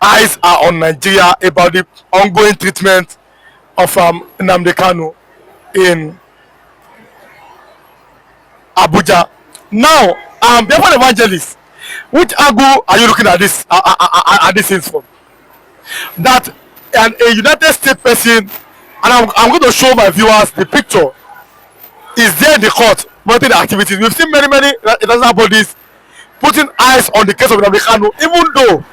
eyes are on Nigeria about the ongoing treatment of Nnamdi Kanu in Abuja. Now, therefore, evangelist, which angle are you looking at this things from? That a United States person, and I'm going to show my viewers the picture, is there in the court monitoring the activities. We've seen many international bodies putting eyes on the case of Nnamdi Kanu, even though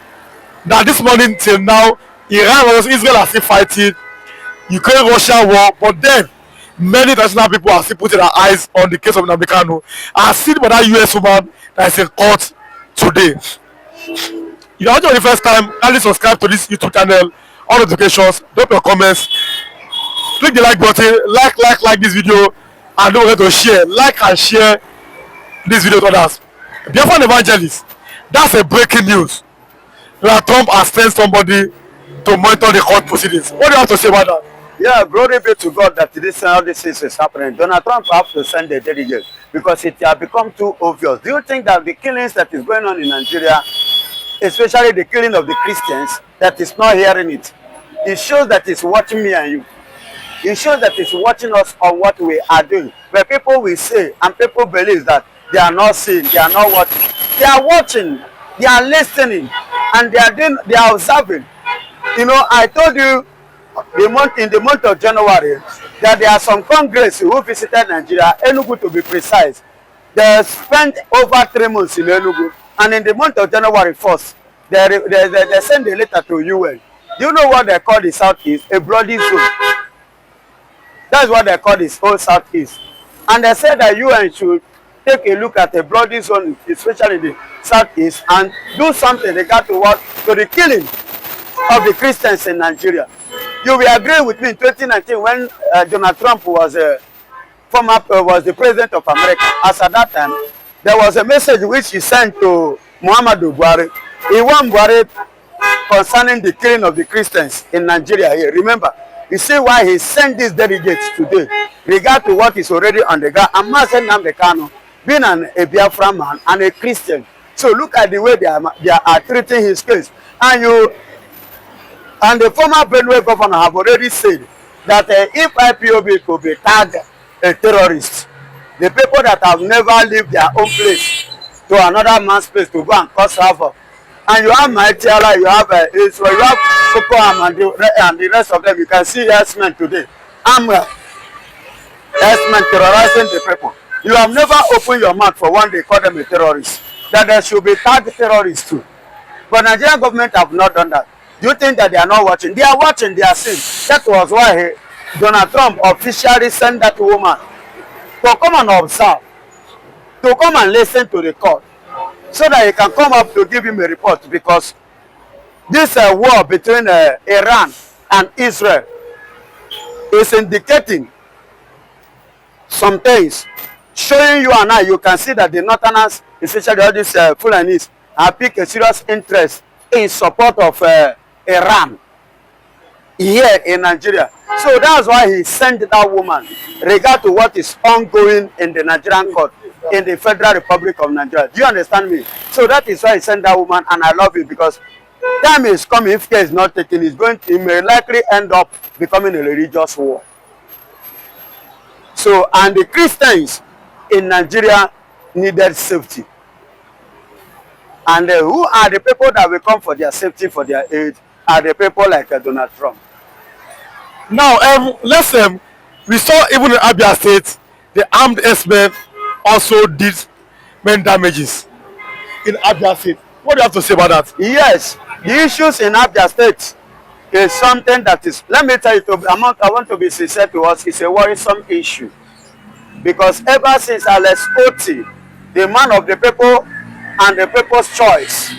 that this morning till now, Iran versus Israel are still fighting, Ukraine-Russia war, but then many international people are still putting their eyes on the case of Nnamdi Kanu. I see by that US woman that is in court today. If you're watching for the first time, kindly subscribe to this YouTube channel, all notifications, drop your comments, click the like button, like this video, and don't forget to share, like and share this video to others. Therefore, an evangelist, that's a breaking news. That Trump has sent somebody to monitor the court proceedings. What do you have to say about that? Yeah, glory be to God that all this is happening. Donald Trump has to send a delegate because it has become too obvious. Do you think that the killings that is going on in Nigeria, especially the killing of the Christians, that is not hearing it? It shows that it's watching me and you. It shows that it's watching us on what we are doing. But people will say, and people believe that they are not seeing, they are not watching. They are watching, they are listening, and they are observing. You know, I told you in the month of January that there are some congress who visited Nigeria, Enugu to be precise. They spent over 3 months in Enugu, and in the month of January 1st, they sent a letter to UN. Do you know what they call the Southeast? A bloody zone. That's what they call this whole Southeast. And they said that UN should take a look at the bloody zone, especially the Southeast, and do something regard to the killing of the Christians in Nigeria. You will agree with me in 2019 when Donald Trump was the president of America. As at that time, there was a message which he sent to Muhammadu Buhari. He warned Buhari concerning the killing of the Christians in Nigeria here. Remember, you see why he sent these delegates today, regard to what is already on the ground. And Nnamdi Kanu, being a Biafran man and a Christian. So look at the way they are treating his case. And the former Benue governor have already said that if IPOB could be tagged a terrorist, the people that have never left their own place to another man's place to go and cause havoc, and you have Maitiala, you have Israel, you have Boko Haram and the rest of them, you can see herdsmen today. Herdsmen terrorizing the people. You have never opened your mouth for one day call them a terrorist. That there should be tagged terrorists too. But Nigerian government have not done that. Do you think that they are not watching? They are watching, they are seeing. That was why Donald Trump officially sent that woman to come and observe, to come and listen to the court, so that he can come up to give him a report, because this war between Iran and Israel is indicating some things, showing you and I, you can see that the Northerners, especially all these Fulanis, have picked a serious interest in support of Iran here in Nigeria. So that's why he sent that woman regard to what is ongoing in the Nigerian court in the Federal Republic of Nigeria. Do you understand me? So that is why he sent that woman, and I love it, because time is coming. If care is not taken, it may likely end up becoming a religious war. So, and the Christians in Nigeria needed safety. And who are the people that will come for their safety, for their aid? Are the people like Donald Trump. Now, we saw even in Abia State, the armed herdsmen also did many damages in Abia State. What do you have to say about that? Yes, the issues in Abia State is something that is, let me tell you, I want to be sincere to us, it's a worrisome issue. Because ever since Alex Oti, the man of the people and the people's choice,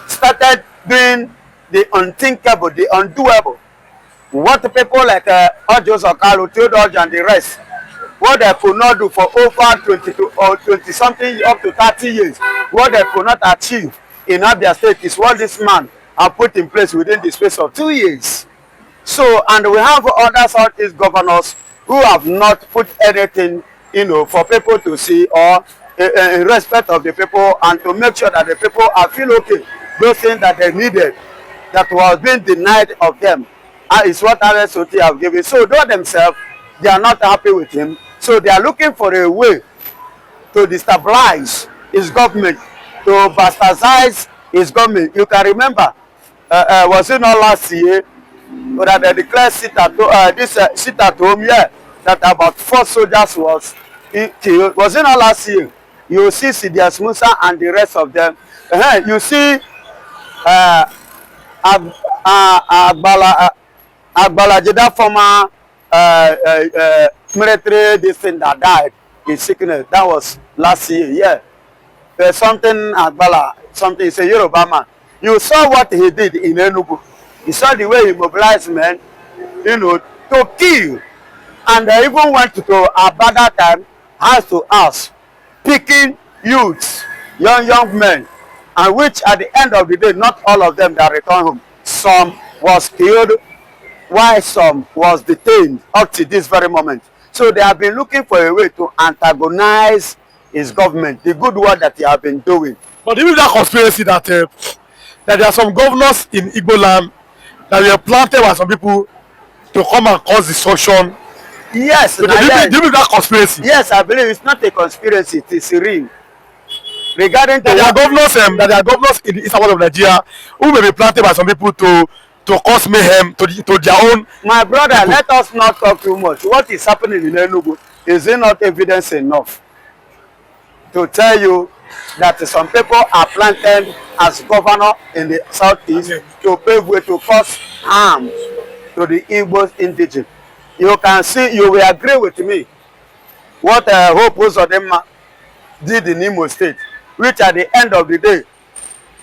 started doing the unthinkable, the undoable, what the people like Ojos Okalu, Theodore and the rest, what they could not do for over 22 or 20 something up to 30 years, what they could not achieve in Abia State is what this man has put in place within the space of 2 years. So, and we have other Southeast governors who have not put anything, you know, for people to see, or in respect of the people, and to make sure that the people are feel okay, those things that they needed that was being denied of them is what RSOT have given. So they themselves, they are not happy with him. So they are looking for a way to destabilize his government, to bastardize his government. You can remember, was it not last year that they declared sit at home, yeah, that about 4 soldiers was killed. Was it not last year? You see Sidias Musa and the rest of them. You see Agbala Jeddah, former military this thing that died in sickness. That was last year, yeah. There's something Agbala, something, it's a Yoruba man. You saw what he did in Enugu. You saw the way he mobilized men, you know, to kill. And they even went to about that time, house to house, picking youths, young men, and which at the end of the day, not all of them that returned home. Some was killed, while some was detained up to this very moment. So they have been looking for a way to antagonize his government, the good work that they have been doing. But even that conspiracy that there are some governors in Igbo land that were planted by some people to come and cause destruction. Yes, so do you believe that conspiracy? Yes, I believe it's not a conspiracy, it is real. Regarding that there are governors in the eastern part of Nigeria who may be planted by some people to cause mayhem to their own. My brother, people. Let us not talk too much. What is happening in Enugu, is it not evidence enough to tell you that some people are planted as governor in the southeast to pave way to cause harm to the Igbo indigenous? You can see, you will agree with me, what Hope Uzodinma did in Imo State, which at the end of the day,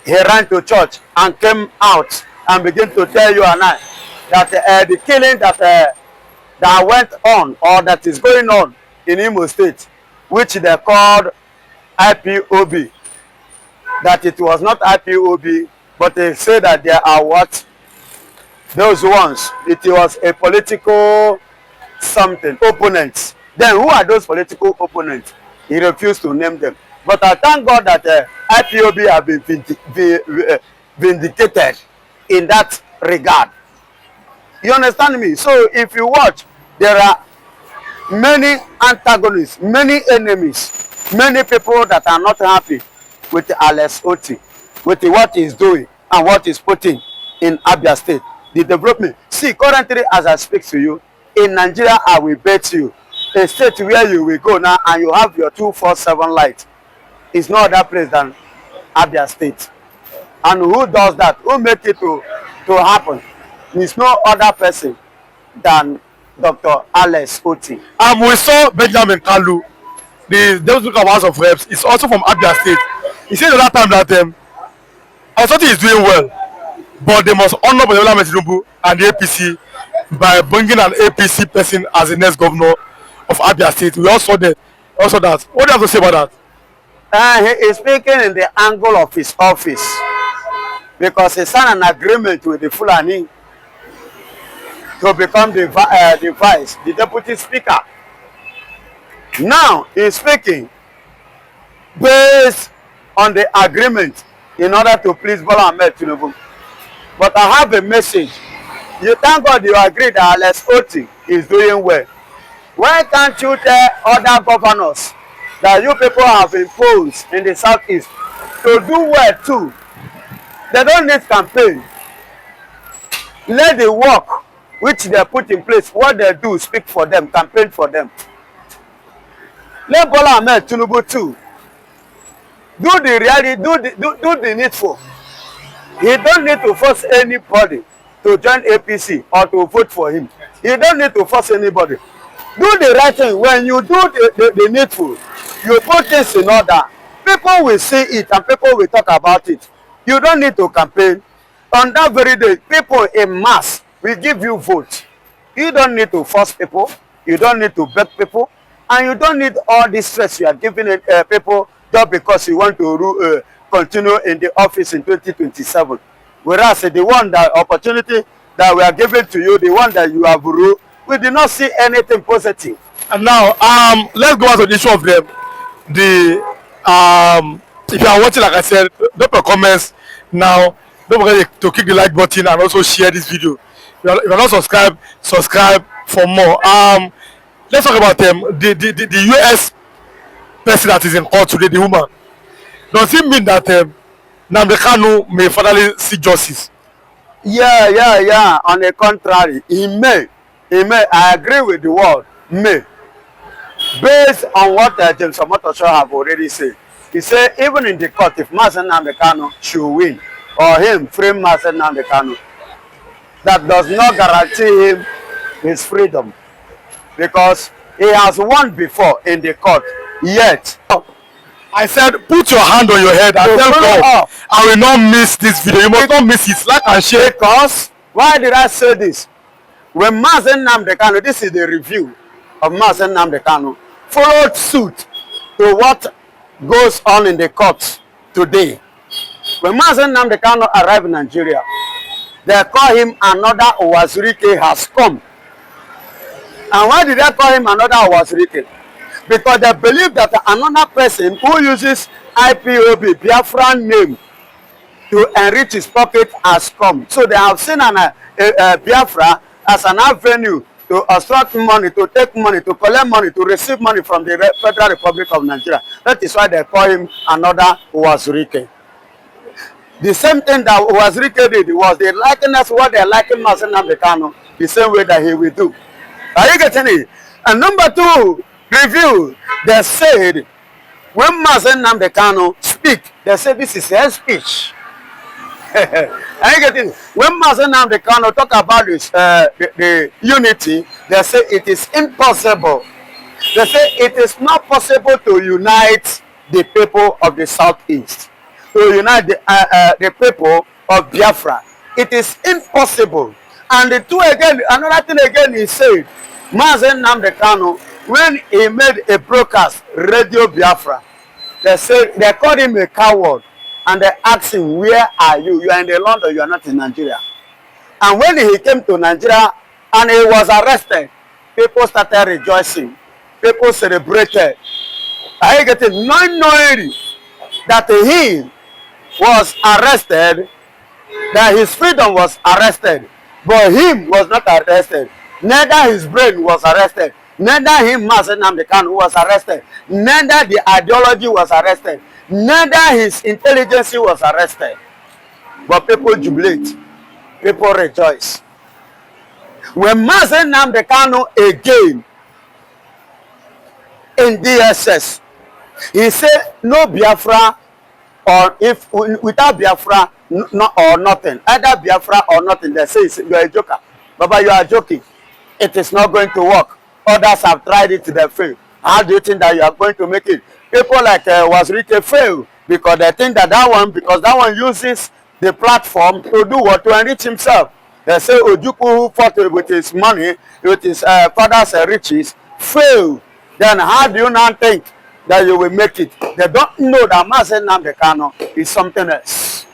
he ran to church and came out and began to tell you and I that the killing that went on or that is going on in Imo State, which they called IPOB, that it was not IPOB, but they say that there are what? Those ones. It was a political something, opponents. Then who are those political opponents? He refused to name them. But I thank God that IPOB have been vindicated in that regard. You understand me? So if you watch, there are many antagonists, many enemies, many people that are not happy with Alex Oti, with what he's doing and what he's putting in Abia State. The development. See, currently as I speak to you, in Nigeria, I will bet you, a state where you will go now and you have your 247 light is no other place than Abia State. And who does that? Who make it to happen? It's no other person than Dr. Alex Oti. We saw Benjamin Kalu, the Deputy House of Reps, is also from Abia State. He said the last time that Oti is doing well, but they must honor Bola Tinubu and the APC by bringing an APC person as the next governor of Abia State. We also saw that. What do you have to say about that? He is speaking in the angle of his office because he signed an agreement with the Fulani to become the vice, the deputy speaker. Now he is speaking based on the agreement in order to please Bola Tinubu. But I have a message. You thank God you agree that Alex Oti is doing well. Why can't you tell other governors that you people have imposed in the southeast to do well too? They don't need campaign. Let the work which they put in place, what they do, speak for them, campaign for them. Let Bola Tinubu too do the reality, do the needful. He don't need to force anybody to join APC or to vote for him. You don't need to force anybody. Do the right thing. When you do the needful, you put things in order. People will see it and people will talk about it. You don't need to campaign. On that very day, people in mass will give you vote. You don't need to force people. You don't need to beg people. And you don't need all this stress you are giving people just because you want to continue in the office in 2027. Whereas the one that opportunity that we are giving to you, the one that you have ruled, we did not see anything positive. And now, let's go on to the issue of them. If you are watching, like I said, drop your comments now. don't forget to click the like button and also share this video. If you're not subscribed, subscribe for more. Let's talk about the US person that is in court today, the woman. Does it mean that Nnamdi Kanu may finally see justice? Yeah. On the contrary, he may. I agree with the word may. Based on what James Omotosho have already said. He said even in the court, if Mazen Nnamdi Kanu should win, or him free Mazen Nnamdi Kanu, that does not guarantee him his freedom. Because he has won before in the court. Yet, I said, put your hand on your head and tell God, I will not miss this video. You must not miss it. Like and share. Because, why did I say this? When Mazen Nnamdi Kanu, this is the review of Mazen Nnamdi Kanu, followed suit to what goes on in the courts today. When Mazen Nnamdi Kanu arrived in Nigeria, they call him another Owazirike has come. And why did they call him another Owazirike? Because they believe that another person who uses IPOB, Biafran name, to enrich his pocket has come. So they have seen Biafra as an avenue to extract money, to take money, to collect money, to receive money from the Federal Republic of Nigeria. That is why they call him another Owazirike. The same thing that Owazirike did was they liken us what they liken Mazen Nnamdi Kanu the same way that he will do. Are you getting it? And number two, review, they said when Mazen Nnamdi Kanu speak, they said this is her speech. Are you getting it? When Mazen Nnamdi Kanu talk about this, the unity, they say it is impossible. They say it is not possible to unite the people of the Southeast, to unite the people of Biafra. It is impossible. And the two again, another thing again he said, Mazen Nnamdi Kanu, when he made a broadcast, Radio Biafra, they said they called him a coward and they asked him, where are you? You are in the London, you are not in Nigeria. And when he came to Nigeria and he was arrested, people started rejoicing. People celebrated. Are you getting? Not knowing that he was arrested, that his freedom was arrested, but him was not arrested. Neither his brain was arrested. Neither him, Mazen Nnamdi Kanu, was arrested. Neither the ideology was arrested. Neither his intelligence was arrested. But people jubilate. People rejoice. When Mazen Nnamdi Kanu again in DSS, he said no Biafra, or if without Biafra no, or nothing. Either Biafra or nothing. They say you are a joker. Baba, you are joking. It is not going to work. Others have tried it, they fail. How do you think that you are going to make it? People like Owazirike fail because they think that because that one uses the platform to do what? To enrich himself. They say Ojukwu, who fought with his money, with his father's riches, fail. Then how do you now think that you will make it? They don't know that Mazen Nnamdi Kanu is something else.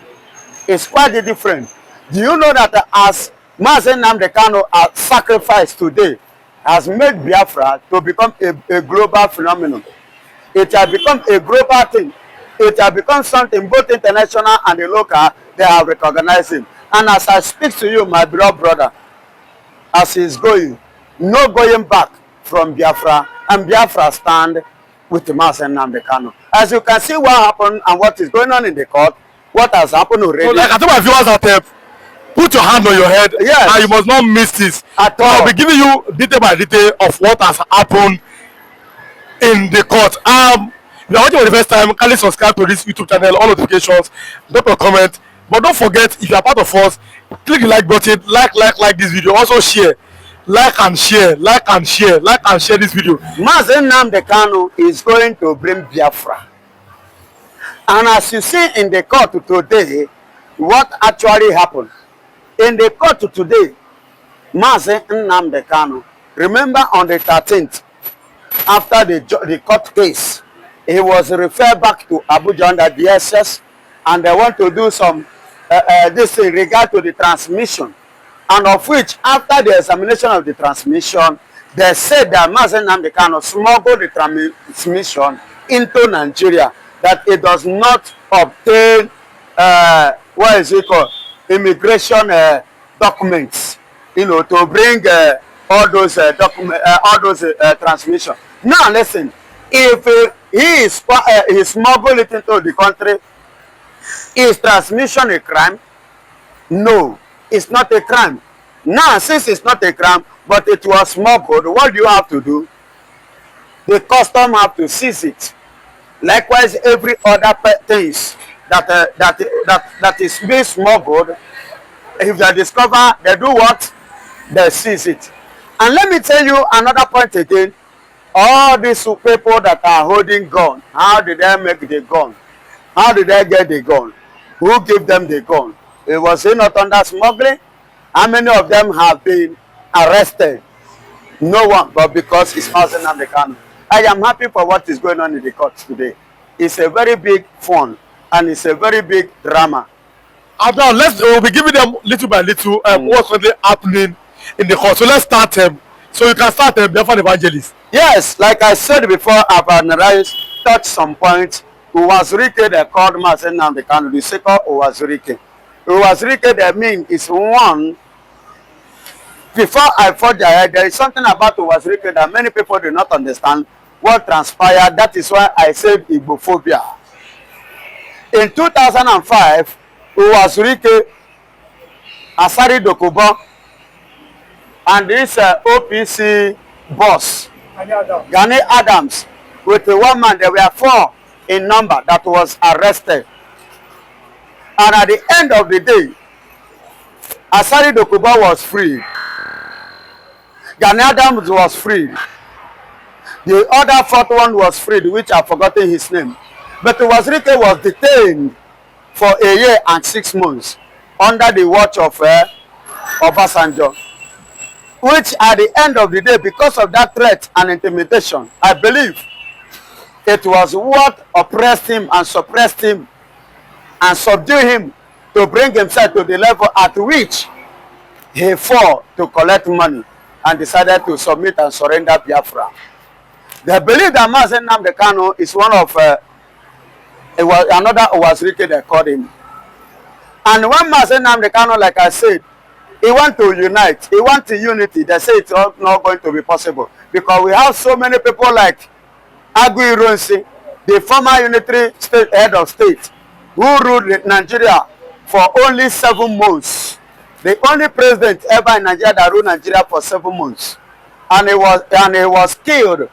It's quite different. Do you know that as Mazen Nnamdi Kanu has sacrificed today, has made Biafra to become a global phenomenon. It has become a global thing. It has become something both international and the local, they have recognized him. And as I speak to you, my beloved brother, as he's going, no going back from Biafra, and Biafra stand with Mazen Nnamdi Kanu. As you can see what happened and what is going on in the court, what has happened already. So like I told my viewers that put your hand on your head, yes, and you must not miss this. At all. I'll be giving you detail by detail of what has happened in the court. If you're watching for the first time, kindly subscribe to this YouTube channel, all notifications, drop a comment. But don't forget, if you are part of us, click the like button, like this video. Also share. Like and share this video. Mazen Nnamdi Kanu is going to bring Biafra. And as you see in the court today, what actually happened? In the court today, Mazen Nnamdi Kanu, remember on the 13th, after the court case, he was referred back to Abuja under DSS, and they want to do some this in regard to the transmission, and of which, after the examination of the transmission, they said that Mazen Nnamdi Kanu smuggled the transmission into Nigeria, that it does not obtain what is it called? immigration documents, you know, to bring all those transmission. Now listen, if he smuggled it into the country, is transmission a crime? No, it's not a crime. Now, since it's not a crime, but it was smuggled, what do you have to do? The custom have to seize it. Likewise, every other things that is being smuggled, if they discover, they do what? They seize it. And let me tell you another point again. All these people that are holding gun, how did they make the gun? How did they get the gun? Who gave them the gun? It was not under smuggling. How many of them have been arrested? No one, but because it's Nnamdi Kanu. I am happy for what is going on in the courts today. It's a very big fun and it's a very big drama. Now we'll be giving them little by little what's currently happening in the court. So let's start them. So you can start them before the evangelist. Yes, like I said before, I've analyzed, touched some points. Uwazurike, they called Nnamdi Kanu. The second Uwazurike. Uwazurike, they mean is one. Before I forge ahead, there is something about Uwazurike that many people do not understand what transpired. That is why I said Igbophobia. In 2005, Uwazurike, Asari Dokubo, and this OPC boss, Gani Adams, with the one man, there were 4 in number that was arrested. And at the end of the day, Asari Dokubo was freed. Gani Adams was freed. The other 4th one was freed, which I've forgotten his name. But Uwazurike was detained for a year and 6 months under the watch of Obasanjo. Which at the end of the day, because of that threat and intimidation, I believe it was what oppressed him and suppressed him and subdued him to bring himself to the level at which he fought to collect money and decided to submit and surrender Biafra. They believe that Nnamdi Kanu is one of another Uwazurike, they called him. And when Nnamdi Kanu, like I said, he want to unite, he want to unity, they say it's not going to be possible because we have so many people like Agu Ironsi, the former unitary state head of state, who ruled Nigeria for only 7 months. The only president ever in Nigeria that ruled Nigeria for 7 months. And he was killed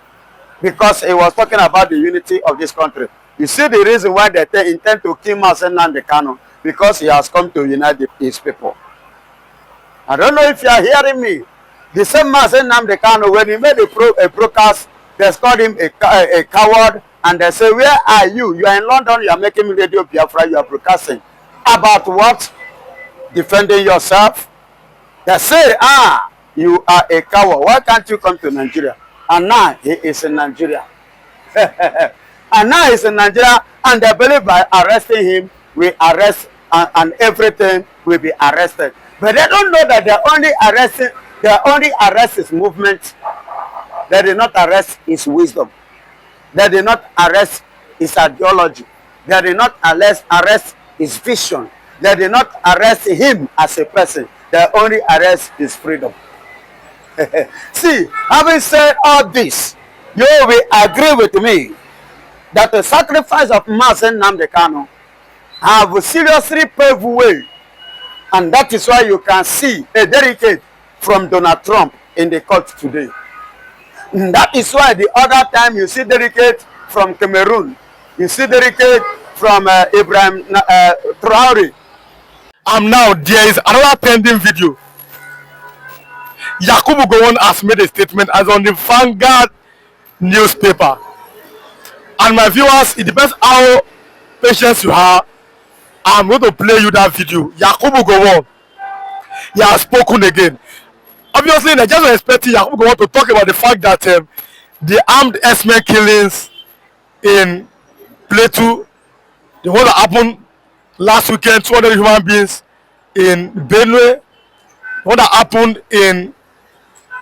because he was talking about the unity of this country. You see the reason why they intend to kill Nnamdi Kanu, because he has come to unite his people. I don't know if you are hearing me. The same Nnamdi Kanu, when he made a broadcast, they called him a coward, and they say, where are you? You are in London, you are making radio Biafra, you are broadcasting. About what? Defending yourself. They say, you are a coward. Why can't you come to Nigeria? And now he is in Nigeria. And now he's in Nigeria, and they believe by arresting him, we arrest and everything will be arrested. But they don't know that they only arrest his movement. They did not arrest his wisdom. They did not arrest his ideology. They did not arrest his vision. They did not arrest him as a person. They only arrest his freedom. See, having said all this, you will agree with me that the sacrifice of Nnamdi Kanu have seriously paved way. And that is why you can see a delegate from Donald Trump in the court today. And that is why the other time you see delegate from Cameroon, you see delegate from Ibrahim Traore. Now there is another pending video. Yakubu Gowon has made a statement as on the Vanguard newspaper. And my viewers, it depends how patient you are. I'm going to play you that video. Yakubu Gowon, he has spoken again. Obviously, they just were expecting Yakubu Gowon to talk about the fact that the armed S-men killings in Plateau, the one that happened last weekend, 200 human beings in Benue, the one that happened in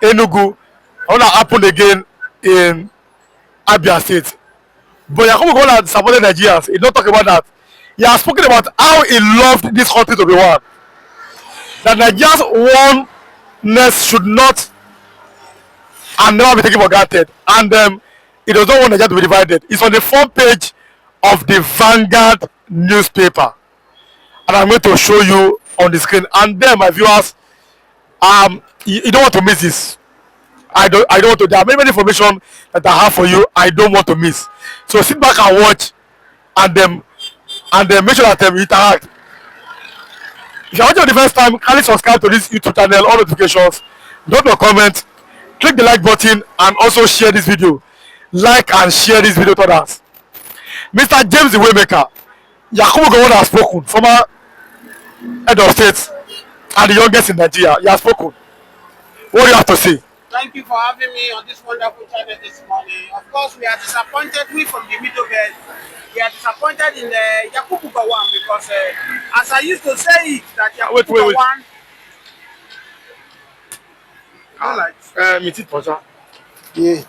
Enugu, the one that happened again in Abia State. But Yakubu Gowon has supported Nigerians. He don't talk about that. He has spoken about how he loved this country to be one. that Nigeria's oneness should not and never be taken for granted. And it does not want Nigeria to be divided. It's on the front page of the Vanguard newspaper. And I'm going to show you on the screen. And then, my viewers, you don't want to miss this. I don't want to. There are many information that I have for you. I don't want to miss. So sit back and watch, and then make sure that you interact. If you're watching for the first time, kindly subscribe to this YouTube channel, all notifications, drop your comment, click the like button, and also share this video. Like and share this video to others. Mr. James the Waymaker, Yakubu Gowon has spoken, former head of state and the youngest in Nigeria. He has spoken. What do you have to say? Thank you for having me on this wonderful channel this morning. Of course, we are disappointed. We from the Middle Belt, we are disappointed in Yakubu Gowon because, as I used to say it, that Yakubu Gowon. Yeah.